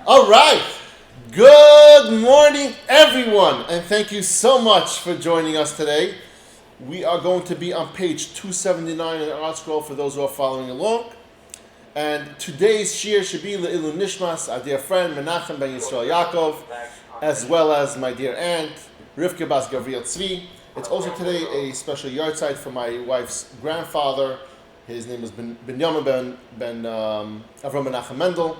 All right. Good morning, everyone, and thank you so much for joining us today. We are going to be on page 279 in the Art Scroll for those who are following along. And today's shir should be Le'ilu Nishmas, our dear friend Menachem ben Yisrael Yaakov, as well as my dear aunt Rivka Bas Gavriel Tzvi. It's also today a special yard site for my wife's grandfather. His name is Binyamin ben Avram Menachem Mendel.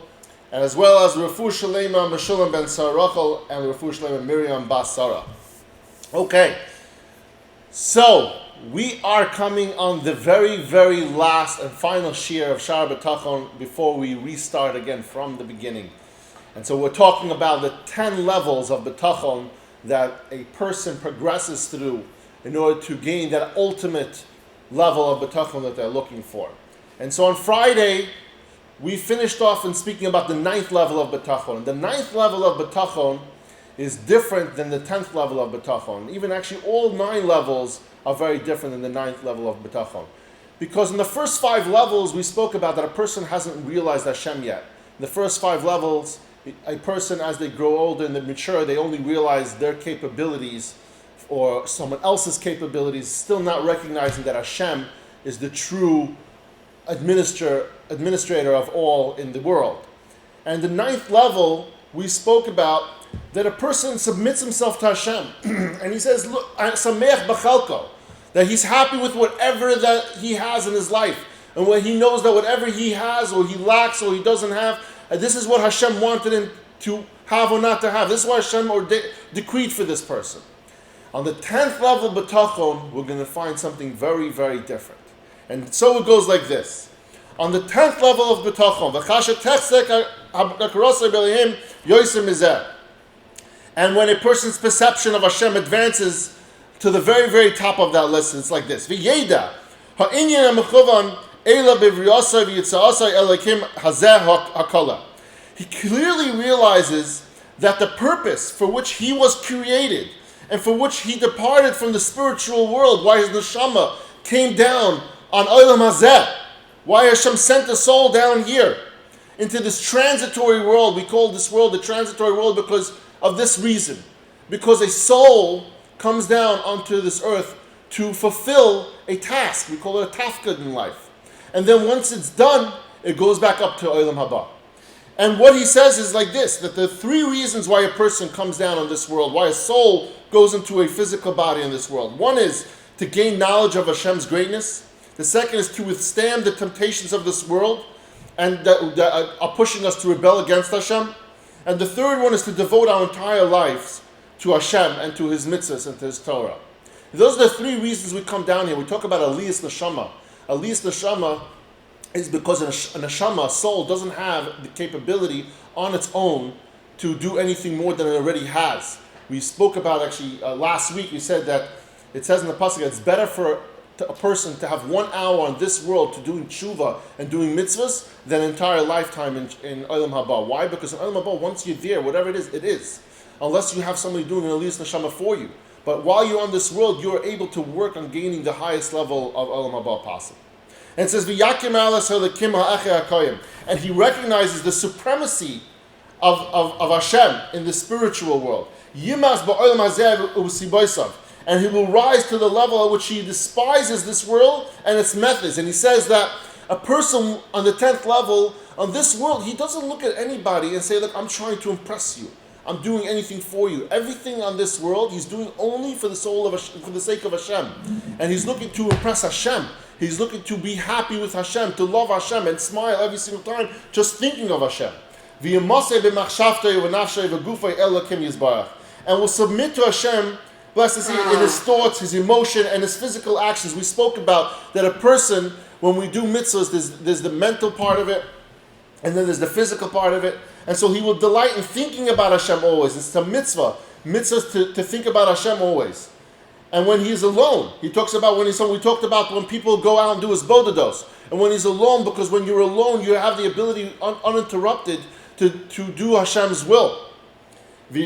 And as well as Refu Shalema Meshulam ben Sarachel and Refu Shalema Miriam Bas Sarah. Okay, so we are coming on the very, very last and final shir of Shaar Habitachon before we restart again from the beginning. And so we're talking about the 10 levels of bitachon that a person progresses through in order to gain that ultimate level of bitachon that they're looking for. And so on Friday, we finished off in speaking about the 9th level of bitachon. The 9th level of bitachon is different than the 10th level of bitachon. Even actually all 9 levels are very different than the 9th level of bitachon. Because in the first 5 levels, we spoke about that a person hasn't realized Hashem yet. In the first 5 levels, a person, as they grow older and they mature, they only realize their capabilities or someone else's capabilities, still not recognizing that Hashem is the true administrator of all in the world. And the 9th level, we spoke about that a person submits himself to Hashem. And he says, look, Sameach b'chalko, that he's happy with whatever that he has in his life. And when he knows that whatever he has or he lacks or he doesn't have, this is what Hashem wanted him to have or not to have. This is what Hashem decreed for this person. On the 10th level of bitachon, we're going to find something very, very different. And so it goes like this. On the 10th level of bitachon, and when a person's perception of Hashem advances to the very, very top of that list, it's like this. He clearly realizes that the purpose for which he was created and for which he departed from the spiritual world, why his neshama came down on Olam Hazeh, why Hashem sent the soul down here into this transitory world. We call this world the transitory world because of this reason. Because a soul comes down onto this earth to fulfill a task. We call it a tafkid in life. And then once it's done, it goes back up to Olam Haba. And what he says is like this, that the 3 reasons why a person comes down on this world, why a soul goes into a physical body in this world. One is to gain knowledge of Hashem's greatness. The second is to withstand the temptations of this world and that are pushing us to rebel against Hashem. And the third one is to devote our entire lives to Hashem and to His mitzvahs and to His Torah. Those are the 3 reasons we come down here. We talk about Aliyas Neshama. Aliyas Neshama is because a neshama, a soul, doesn't have the capability on its own to do anything more than it already has. We spoke about actually last week, we said that it says in the pasuk that it's better for a person to have 1 hour on this world to doing tshuva and doing mitzvahs than an entire lifetime in Olam Haba. Why? Because in Olam Haba, once you're there, whatever it is. Unless you have somebody doing an Aliyas Neshama for you. But while you're on this world, you're able to work on gaining the highest level of Olam Haba possible. And it says, and he recognizes the supremacy of Hashem in the spiritual world. And he will rise to the level at which he despises this world and its methods. And he says that a person on the 10th level, on this world, he doesn't look at anybody and say, look, I'm trying to impress you. I'm doing anything for you. Everything on this world, he's doing only for the soul of Hashem, for the sake of Hashem. And he's looking to impress Hashem. He's looking to be happy with Hashem, to love Hashem and smile every single time just thinking of Hashem. And will submit to Hashem, blessed is He, in his thoughts, his emotion, and his physical actions. We spoke about that a person, when we do mitzvahs, there's the mental part of it, and then there's the physical part of it. And so he will delight in thinking about Hashem always. It's a mitzvah. Mitzvahs to think about Hashem always. And when he's alone, he talks about we talked about when people go out and do his bodados. And when he's alone, because when you're alone, you have the ability uninterrupted to do Hashem's will. And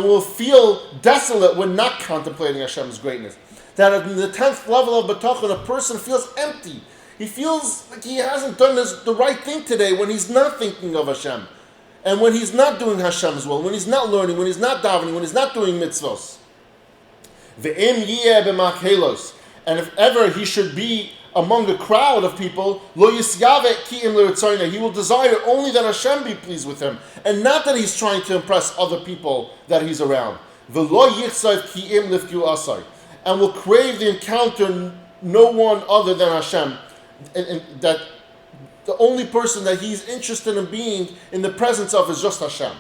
will feel desolate when not contemplating Hashem's greatness. That in the 10th level of bitachon, a person feels empty. He feels like he hasn't done the right thing today when he's not thinking of Hashem. And when he's not doing Hashem's will, when he's not learning, when he's not davening, when he's not doing mitzvos. Ve'im yiyeh b'makhelos. And if ever he should be among a crowd of people, lo yisyave ki im l'ritzoyneh, he will desire only that Hashem be pleased with him, and not that he's trying to impress other people that he's around. Ve'lo yichsav ki im lifku asay, and will crave the encounter no one other than Hashem, and that the only person that he's interested in being in the presence of is just Hashem.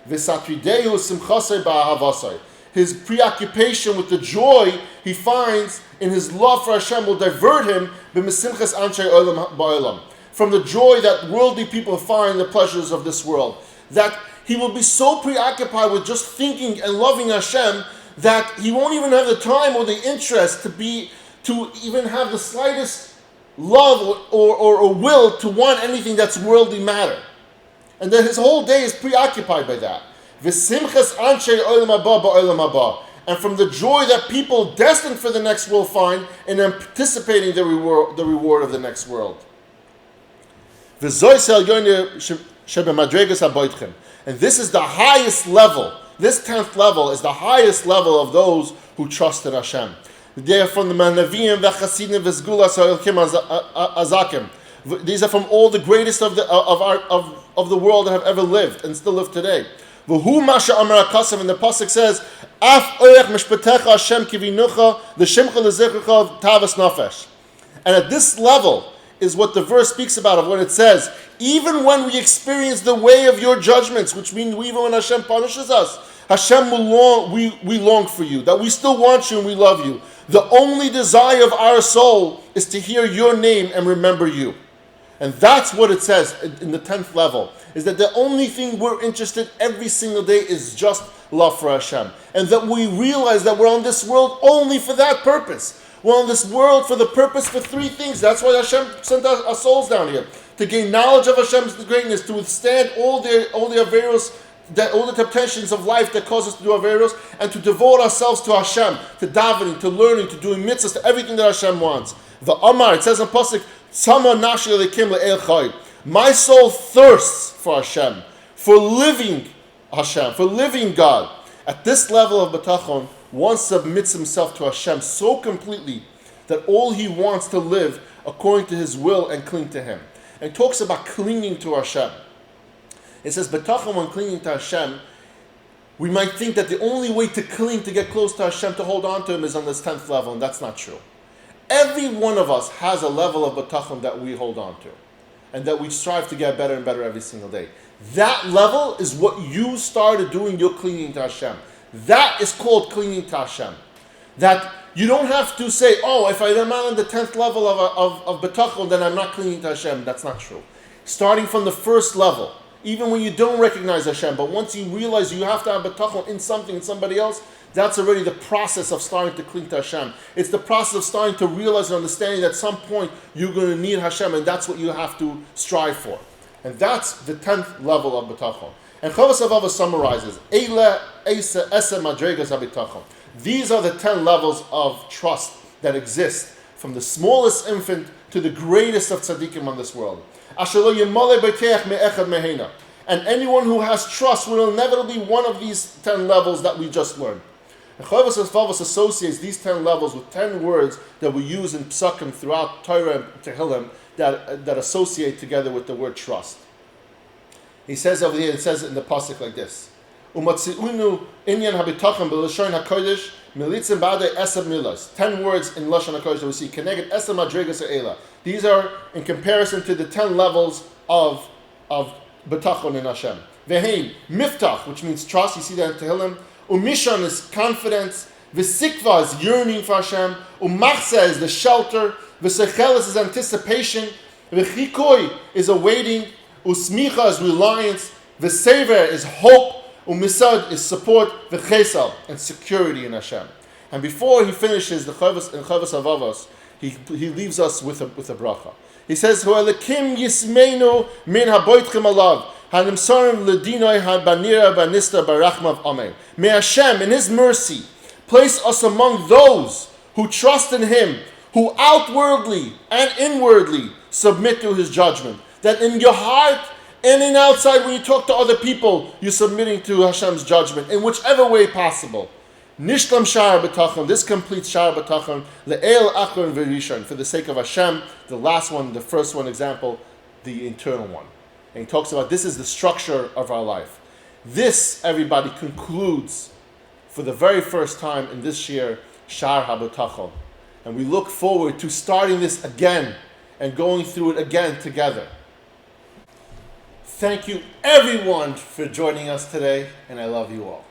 V'satridehu simchasei ba'ahavasei. His preoccupation with the joy he finds in his love for Hashem will divert him b'mesimchas anshay olam ba'olam, from the joy that worldly people find in the pleasures of this world. That he will be so preoccupied with just thinking and loving Hashem that he won't even have the time or the interest to even have the slightest love or will to want anything that's worldly matter. And then his whole day is preoccupied by that. V'simchas anshay olam haba ba'olam haba. And from the joy that people destined for the next world find in anticipating the reward of the next world. And this is the highest level. This 10th level is the highest level of those who trusted Hashem. They are from the Manavim, V'chasidim, V'zgulas, Azakim. These are from all the greatest of the world that have ever lived and still live today. V'hu masha amar akasav, and the pasuk says, Af oich mishpatecha Hashem kivinucha, l'shimcha l'zichrecha tavas nafesh. And at this level is what the verse speaks about, of when it says, even when we experience the way of your judgments, which means even when Hashem punishes us, Hashem we long for you, that we still want you and we love you. The only desire of our soul is to hear your name and remember you. And that's what it says in the 10th level, is that the only thing we're interested every single day is just love for Hashem. And that we realize that we're on this world only for that purpose. We're on this world for the purpose for 3 things. That's why Hashem sent our souls down here. To gain knowledge of Hashem's greatness, to withstand all the averos, all the temptations of life that cause us to do averos, and to devote ourselves to Hashem, to davening, to learning, to doing mitzvahs, to everything that Hashem wants. The Amar, it says in Pasuk, my soul thirsts for Hashem, for living Hashem, for living God. At this level of bitachon, one submits himself to Hashem so completely that all he wants to live according to his will and cling to him. And talks about clinging to Hashem. It says, bitachon, when clinging to Hashem, we might think that the only way to cling, to get close to Hashem, to hold on to him is on this 10th level, and that's not true. Every one of us has a level of bitachon that we hold on to, and that we strive to get better and better every single day. That level is what you started doing, you're clinging to Hashem. That is called clinging to Hashem. That you don't have to say, oh, if I'm not on the 10th level of bitachon, then I'm not clinging to Hashem. That's not true. Starting from the first level, even when you don't recognize Hashem, but once you realize you have to have bitachon in something, in somebody else, that's already the process of starting to cling to Hashem. It's the process of starting to realize and understanding that at some point you're going to need Hashem, and that's what you have to strive for. And that's the 10th level of bitachon. And Rav Av summarizes, Eile Eisa Esa Madregas HaBitachon. These are the 10 levels of trust that exist, from the smallest infant to the greatest of tzaddikim on this world. And anyone who has trust will inevitably be one of these 10 levels that we just learned. And Rav Av associates these 10 levels with 10 words that we use in psukim throughout Torah and Tehillim that associate together with the word trust. He says over here, it says in the pasuk like this: Umatziunu inyan habitachon b'lashon hakodesh militzim b'adei esab milas. 10 words in lashon hakodesh that we see. Keneged esab madregas ha'ela. These are in comparison to the 10 levels of bitachon in Hashem. Vehein miftach, which means trust. You see that in Tehillim. Umishan is confidence. V'sikva is yearning for Hashem. Umachsa is the shelter. V'sechelis is anticipation. V'chikoi is awaiting. Usmicha is reliance, v'sever is hope, umisad is support, v'chesal, and security in Hashem. And before he finishes the Chavos and Chavos Avavos, he leaves us with a bracha. He says, "Ho'elekim yismeinu min haboitchem alav, hanimsarim ledinoi habanira banista barachmav amen." May Hashem, in His mercy, place us among those who trust in Him, who outwardly and inwardly submit to his judgment. That in your heart and in outside, when you talk to other people, you're submitting to Hashem's judgment in whichever way possible. Nishlam Shaar Habitachon, this completes Shaar Habitachon, Le'el Achron V'Rishon, for the sake of Hashem, the last one, the first one example, the internal one. And he talks about this is the structure of our life. This, everybody, concludes for the very first time in this year, Shaar Habitachon. And we look forward to starting this again and going through it again together. Thank you everyone for joining us today, and I love you all.